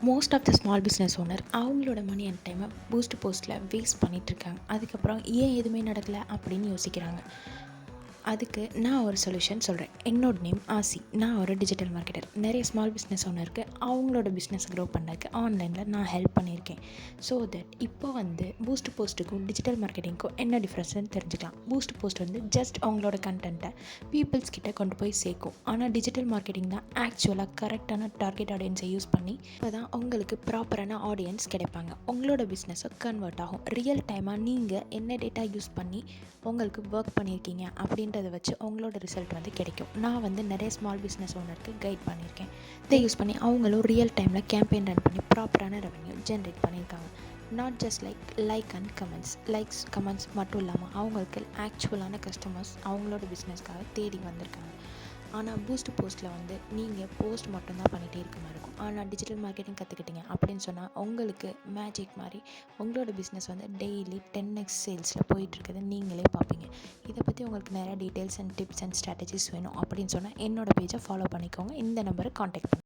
Most of the small business owner அவங்களோட money and டைமை boost போஸ்ட்டில் வேஸ்ட் பண்ணிகிட்ருக்காங்க. அதுக்கப்புறம் ஏன் எதுவுமே நடக்கலை அப்படின்னு யோசிக்கிறாங்க. அதுக்கு நான் ஒரு சொல்யூஷன் சொல்கிறேன். என்னோட நேம் ஆசி. நான் ஒரு டிஜிட்டல் மார்க்கெட்டர். நிறைய ஸ்மால் பிஸ்னஸ் ஓனருக்கு அவங்களோட பிஸ்னஸ் க்ரோ பண்ணதுக்கு ஆன்லைனில் நான் ஹெல்ப் பண்ணியிருக்கேன். ஸோ தட் இப்போ பூஸ்ட் போஸ்ட்டுக்கும் டிஜிட்டல் மார்க்கெட்டிங்க்கும் என்ன டிஃப்ரென்ஸ்னு தெரிஞ்சுக்கலாம். பூஸ்ட் போஸ்ட் ஜஸ்ட் அவங்களோட கண்டென்ட்டை பீப்புள்ஸ் கிட்ட கொண்டு போய் சேர்க்கும். ஆனால் டிஜிட்டல் மார்க்கெட்டிங் தான் ஆக்சுவலாக கரெக்டான டார்கெட் ஆடியன்ஸை யூஸ் பண்ணி இப்போ தான் உங்களுக்கு ப்ராப்பரான ஆடியன்ஸ் கிடைப்பாங்க. உங்களோட பிஸ்னஸை கன்வெர்ட் ஆகும். ரியல் டைமாக நீங்கள் என்ன டேட்டா யூஸ் பண்ணி உங்களுக்கு ஒர்க் பண்ணியிருக்கீங்க அப்படின்றத வச்சு உங்களோட ரிசல்ட் கிடைக்கும். நான் நிறைய ஸ்மால் பிஸ்னஸ் ஓனருக்கு கைட் பண்ணியிருக்கேன். இதை யூஸ் பண்ணி அவங்களும் ரியல் டைமில் கேம்பெயின் ரன் பண்ணி ப்ராப்பரான ரெவன்யூ ஜென்ரேட் பண்ணியிருக்காங்க. Not just like and comments. Likes comments மட்டும் இல்லாமல் அவங்களுக்கு ஆக்சுவலான கஸ்டமர்ஸ் அவங்களோட பிஸ்னஸ்க்காக தேடி வந்திருக்காங்க. ஆனால் பூஸ்ட் போஸ்ட்டில் நீங்கள் போஸ்ட் மட்டும்தான் பண்ணிகிட்டே இருக்க மாதிரி இருக்கும். ஆனால் டிஜிட்டல் மார்க்கெட்டிங் கற்றுக்கிட்டீங்க அப்படின்னு சொன்னால் உங்களுக்கு மேஜிக் மாதிரி உங்களோட பிஸ்னஸ் டெய்லி 10x சேல்ஸில் போயிட்டுருக்குது நீங்களே பார்ப்பீங்க. இதை பற்றி உங்களுக்கு நிறைய details and tips and strategies வேணும் அப்படின்னு சொன்னால் என்னோடய பேஜை ஃபாலோ பண்ணிக்கோங்க. இந்த நம்பரை காண்டாக்ட் பண்ணுங்கள்.